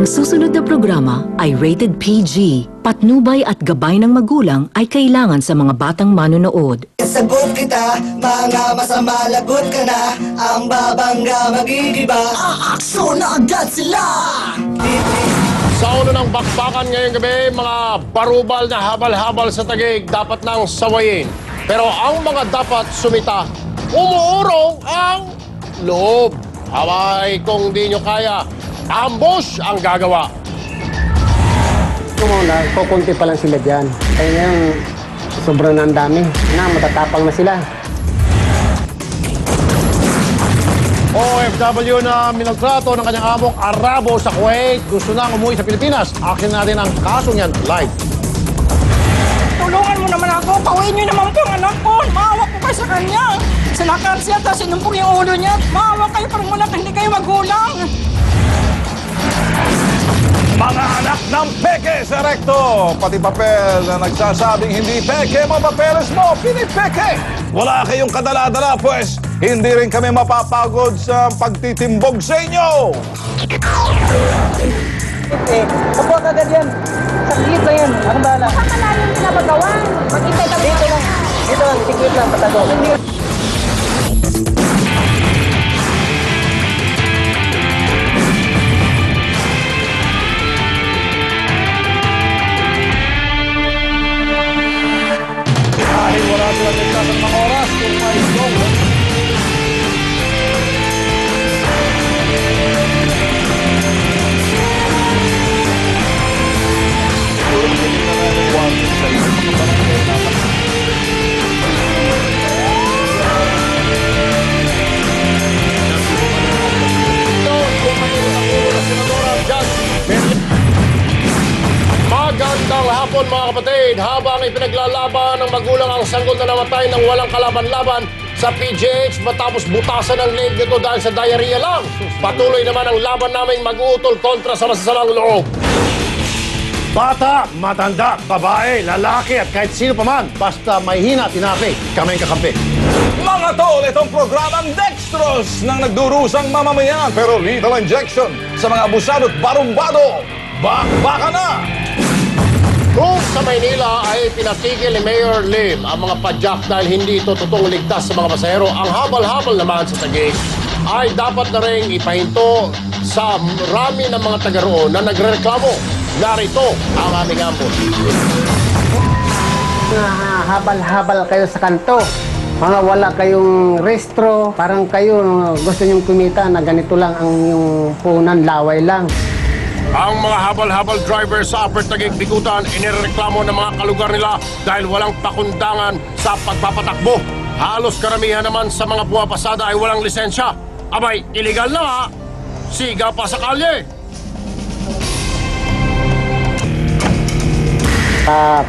Ang susunod na programa ay rated PG. Patnubay at gabay ng magulang ay kailangan sa mga batang manonood. Sagot kita, mga masama lagot ka na. Ang babangga magigiba, aakso na agad sila. Sa ulo ng bakbakan ngayong gabi, mga barubal na habal-habal sa Taguig dapat nang sawayin. Pero ang mga dapat sumita, umuurong ang loob. Haway kung di nyo kaya, ambush ang gagawa. Muna, kukunti pa lang sila dyan. Kaya ngayon, sobrang na ang dami. Matatapang na sila. OFW na minagtrato ng kanyang among Arabo sa Kuwait, gusto nang umuwi sa Pilipinas. Akin natin ang kaso niyan live. Tulungan mo naman ako. Pauwiin niyo naman po ang anak ko. Maawa po kayo sa kanya. Sinakal siya, tapos sinumpong yung ulo niya. Maawa kayo parang wala hindi kayo magulang. Mga anak ng peke sa rekto, pati papel na nagsasabing hindi peke, mga papeles mo, pinipeke. Wala kayong kadala-dala, pues hindi rin kami mapapagod sa pagtitimbog sa inyo. Opo, kagad yan. Saglit na yan. Ako bahala. Saan malalim pinapagawan? Mag-itay ka Dito lang. Dito lang. Siglit lang. Patago. Dahil wala silang nagtas ng mga oras kung may gong. Magandang hapon mga kapatid. Habang ipinaglalaban ng magulang ang sanggol na namatay ng walang kalaban-laban sa PGH matapos butasan ng leg nito dahil sa diarrhea lang, patuloy naman ang laban naming mag-uutol kontra sa masasamang loob. Bata, matanda, babae, lalaki at kahit sino pa man, basta may hina, tinapi, kami ang kakampi. Mga tol, itong programang Dextrose ng nagdurusang mamamayan pero lethal injection sa mga abusado at barumbado. Bakbaka na! Kung sa Maynila ay pinatigil ni Mayor Lim ang mga padyak dahil hindi ito totoong ligtas sa mga pasahero, ang habal-habal naman sa Taguig ay dapat na rin ipahinto sa rami ng mga taga roon na nagrereklamo. Narito ang aming ambon. Habal-habal kayo sa kanto. Mga wala kayong restro. Parang kayo gusto nyong kumita na ganito lang ang yung punan, laway lang. Ang mga habal-habal driver sa Upper Taguig Bikutan inireklamo ng mga kalugar nila dahil walang pakundangan sa pagpapatakbo. Halos karamihan naman sa mga pumapasada ay walang lisensya. Abay, illegal na ha! Siga pa sa kalye!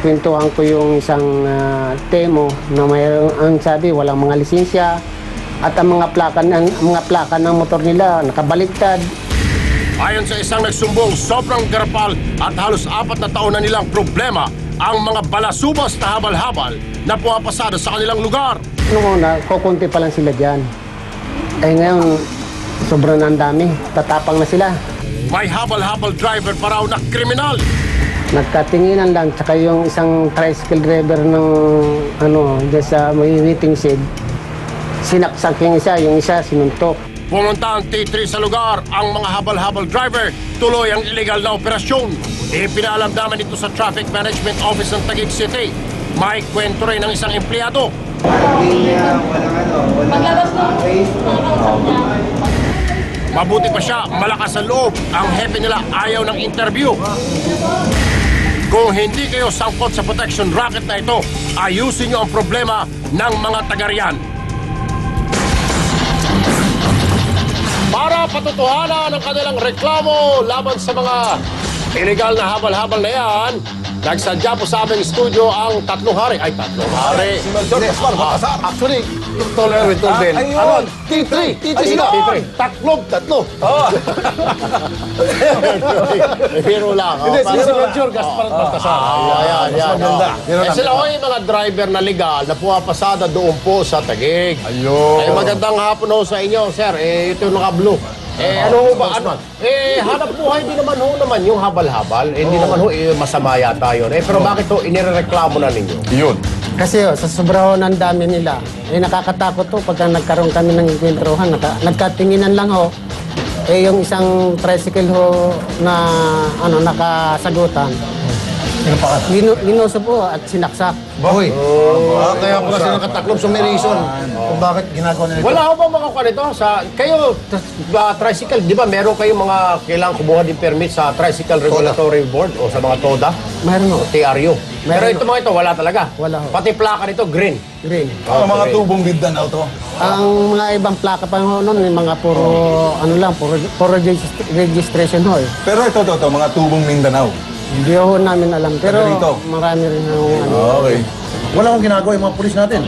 Pintuhan ko yung isang demo na mayroong ang sabi walang mga lisensya at ang mga plaka ng motor nila nakabaliktad. Ayon sa isang nagsumbong, sobrang garapal at halos 4 na taon na nilang problema ang mga balasubas na habal-habal na pumapasada sa kanilang lugar. Noong una, kukunti pa lang sila dyan. Ngayon, sobrang na ang dami. Tatapang na sila. May habal-habal driver pa raw na kriminal. Nagkatinginan lang, tsaka yung isang tricycle driver ng dyan sa may waiting shed. Sinaksak yung isa sinuntok. Pumunta ang T3 sa lugar, ang mga habal-habal driver, tuloy ang illegal na operasyon. Ipinaalam naman ito sa Traffic Management Office ng Taguig City. May kwento rin ng isang empleyado. Mabuti pa siya, malakas ang loob. Ang hepe nila ayaw ng interview. Kung hindi kayo sangkot sa protection racket na ito, ayusin niyo ang problema ng mga taga-riyan. Para patutuhanan ang kanilang reklamo laban sa mga illegal na habal-habal na yan, nagsadya po sa aming studio ang tatlong hari. Ay, tatlong hari. Si Melchor Gaspar, Baltasar. Actually, taller with Tobel. Ayun. T3. T3 sila. Ayun. Tatlo. Oh. Biro lang. Hindi, si Melchor Gaspar at Baltasar. Yan. Sila ho yung mga driver na legal na pumapasada doon po sa Taguig. Ayun. Ay, magandang hapon ho sa inyo, sir. Ito yung naka-blue. Ano ho ba? Ano? Hanap buhay din naman ho naman yung habal-habal. Hindi naman ho masama yata yun. Pero bakit ho inireklamo na ninyo? Yun. Kasi sa sobra ho ng dami nila, nakakatakot to pagka nagkaroon kami ng kwentuhan. Nagkatinginan lang ho. Yung isang tricycle ho na nakasagutan. Ginuso po at sinaksak. Hoy, kaya pala sila nakataklob sa may reason kung bakit ginagawa nila ito. Wala ho ba mga kanito? Kayo, tricycle, di ba meron kayong mga kailangang kumuha din permit sa Tricycle Regulatory Board o sa mga TODA? Meron ho. O TRU. Pero Meron ito mga ito, wala talaga. Wala ho. Pati plaka nito, green. Green. Mga tubong Mindanao to. Ang mga ibang plaka pa ho noon, yung mga puro registration ho. Pero ito, mga tubong Mindanao. Hindi ho namin alam. Pero Dito? marami rin ho. Okay. Wala akong ginagawa yung mga pulis natin.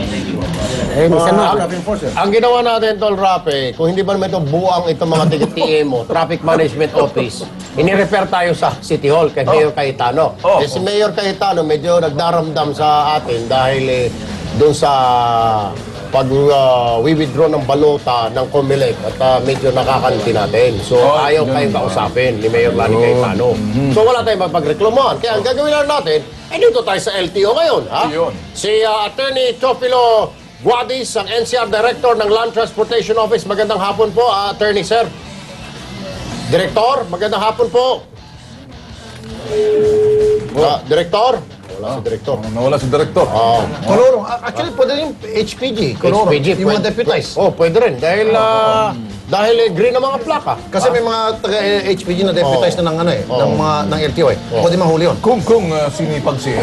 Minsan ho. Traffic enforcer. Ang ginawa natin, Tol Rape, kung hindi ba naman ito buang itong mga TMO, Traffic Management Office, ini-refer tayo sa City Hall kay Mayor Cayetano. Si Mayor Cayetano medyo nagdaramdam sa atin dahil doon sa pag-withdraw ng balota ng COMELEC at medyo nakakanti natin. So, ayaw kayong kausapin ni Mayor Lani Cayetano. So, wala tayong mapagreklamuhan. Kaya ang gagawin lang natin, dito tayo sa LTO ngayon. Ha? Yun. Si Attorney Teofilo Guadis, ang NCR Director ng Land Transportation Office. Magandang hapon po, Attorney Sir. Director, magandang hapon po. Director? Wala si Director. Nawala si Direktor. Kolorong. Actually, pwede yung HPG. Kolorong. HPG, Yung mga deputized. pwede rin. Dahil green ang mga plaka. Kasi may mga taga-HPG na deputized na ng LTO eh. Pwede mahuli yun. Kung sinipag si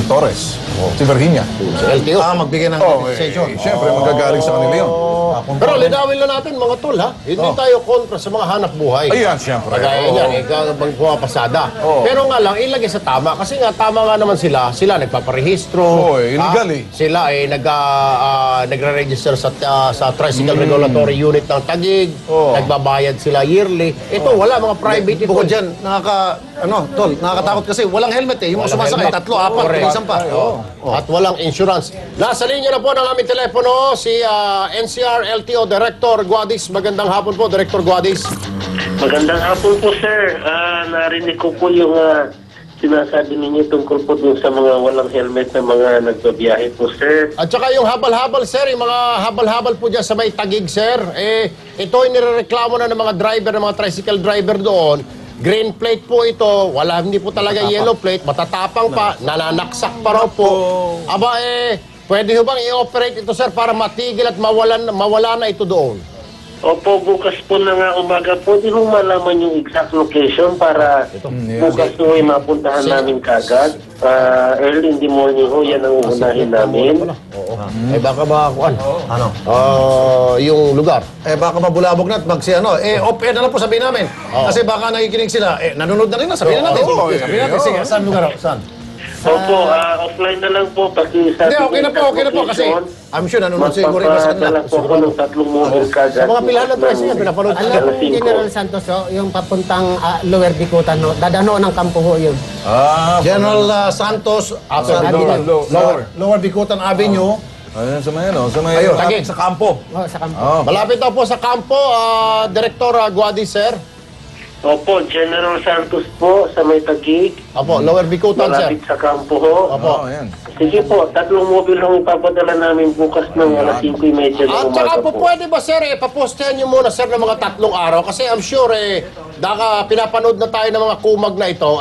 Torres, si Virginia. Si LTO. Magbigay ng compensation. Siyempre, magagaling sa kanila yun. Pero linawin lang natin mga tol ha. Hindi tayo kontra sa mga hanap buhay. Ayan, siyempre. Kagaya niyan, pumapasada. Pero nga lang, ilagay sa tama. Kasi nga, tama nga naman sila. Sila nagpaparehistro. Illegal eh. Sila ay nagre-register sa Tricycle Regulatory Unit ng Taguig. Nagbabayad sila yearly. Ito, wala mga private ito. Bukod dyan, nakakatakot kasi walang helmet eh. Yung mga sumasakay, 3, 4, Correct. isang pa. At walang insurance. Nasa linya na po ng aming telepono si NCR LTO Director Guadis. Magandang hapon po, Director Guadis. Magandang hapon po, sir. Narinig ko po yung sinasabi ninyo tungkol po dun sa mga walang helmet na mga nagbabiyahe po, sir. At saka yung habal-habal, sir, yung mga habal-habal po dyan sa may Taguig, sir. Ito ay nirereklamo na ng mga driver, ng mga tricycle driver doon. Green plate po ito, hindi po talaga yellow plate, matatapang pa, nananaksak pa raw po. Pwede ho bang i-operate ito, sir, para matigil at mawala na ito doon? Opo, bukas po na nga umaga, pwede hong malaman yung exact location para bukas po ay mapuntahan namin kagad. Early in the morning ho, yan ang uunahin namin. Baka makakuan. Ano? Yung lugar. Baka mabulabog na at off-air na lang po sabihin namin. Kasi baka nakikinig sila, nanonood na rin na, sabihin na natin. Sabihin natin, sige, saan lugar? Saan? Opo, offline na lang po pati sa... Hindi, okay na po kasi I'm sure nanonood siguro rin sa kanila. Magpapadala po ako ng 3 mobile kagad. Sa mga pilahan ng tricycle, pinapanood Alam nila. mo, General Santos, yung papuntang Lower Bicutan, dadano ng kampo ho yun. General Santos, Lower Bicutan Avenue. Ayan, sa may Taguig. sa kampo. Sa kampo. Malapit daw po sa kampo, Director Guadis, sir. Opo, General Santos po sa may Taguig. Opo, Lower Bicutan, sir. Malapit sa kampo ho. Opo. Ayan. Sige po, 3 mobile lang ipapadala namin bukas ng alas 5:30 ng At umaga saka po po. pwede ba, sir, papostehan nyo muna, sir, ng mga 3 araw? Kasi I'm sure, pinapanood na tayo ng mga kumag na ito,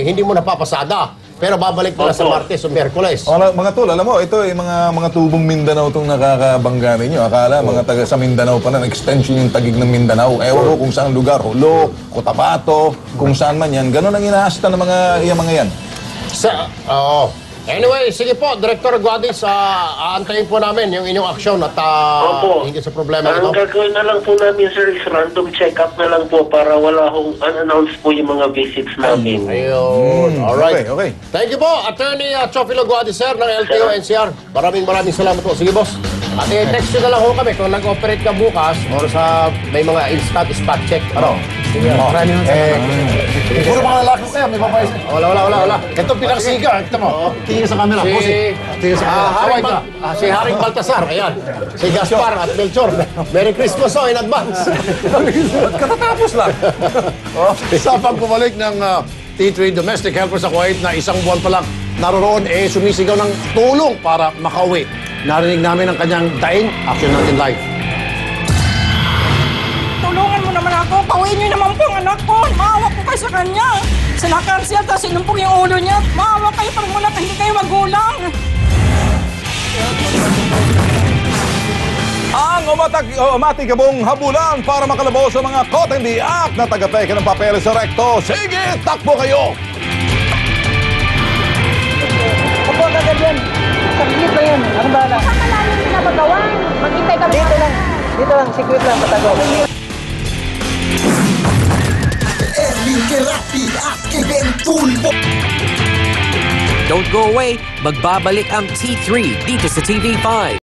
hindi mo napapasada. Pero babalik mo na sa Martes o Miyerkules. Mga tol, alam mo, ito ay mga tubong Mindanao itong nakakabangga ninyo. Akala, mga taga sa Mindanao pa na, extension yung Taguig ng Mindanao. Ewan ko kung saan lugar, Hulo, Cotabato, kung saan man yan. Ganon ang inaasta ng mga yan. Anyway, sige po, Director Guadis, aantayin po namin yung inyong aksyon at Opo. hingga sa problema ito. Ang gagawin na lang po namin, sir, is random check-up na lang po para wala hong unannounced po yung mga visits namin. Ayun, alright. Okay. Thank you po, Attorney Teofilo Guadis, sir, ng LTO NCR. Maraming salamat po. Sige, boss. At text nyo na lang ho kami kung nag-operate ka bukas or sa may mga instant spot check. Marami ho. Puro mga lalaki kayo, may babae siya. Wala. Ito pinakasiga, kita mo. Tingin sa camera, bossing. Tingin sa camera. Kaway ka. Si Haring Baltasar, ayan. Si Gaspar at Melchor. Merry Christmas in advance. Katatapos lang. Sa pagbabalik ng T3 Domestic Helper sa Kuwait na isang buwan pa lang naroroon, sumisigaw ng tulong para makauwi. Narinig namin ang kanyang daing, action natin live. Tulungan mo naman ako. Pauwiin niyo naman po ang anak ko. Maawa po kayo sa kanya. Sinakal siya, tapos sinumpong yung ulo niya. Maawa kayo pag mula hindi kayo magulang. Ang umatigabong habulan para makalabos sa mga kotendi at na taga-peke ng papeles sa rekto. Sige, takbo kayo! Opo, agad yan. Saglit lang yan. Ano ba na? Saan ka namin pinapagawan? Maghintay ka Dito lang. Dito lang. Secret lang. Patago. Erwin Kerapi at kay Ben Tulfo. Don't go away, magbabalik ang T3 dito sa TV5.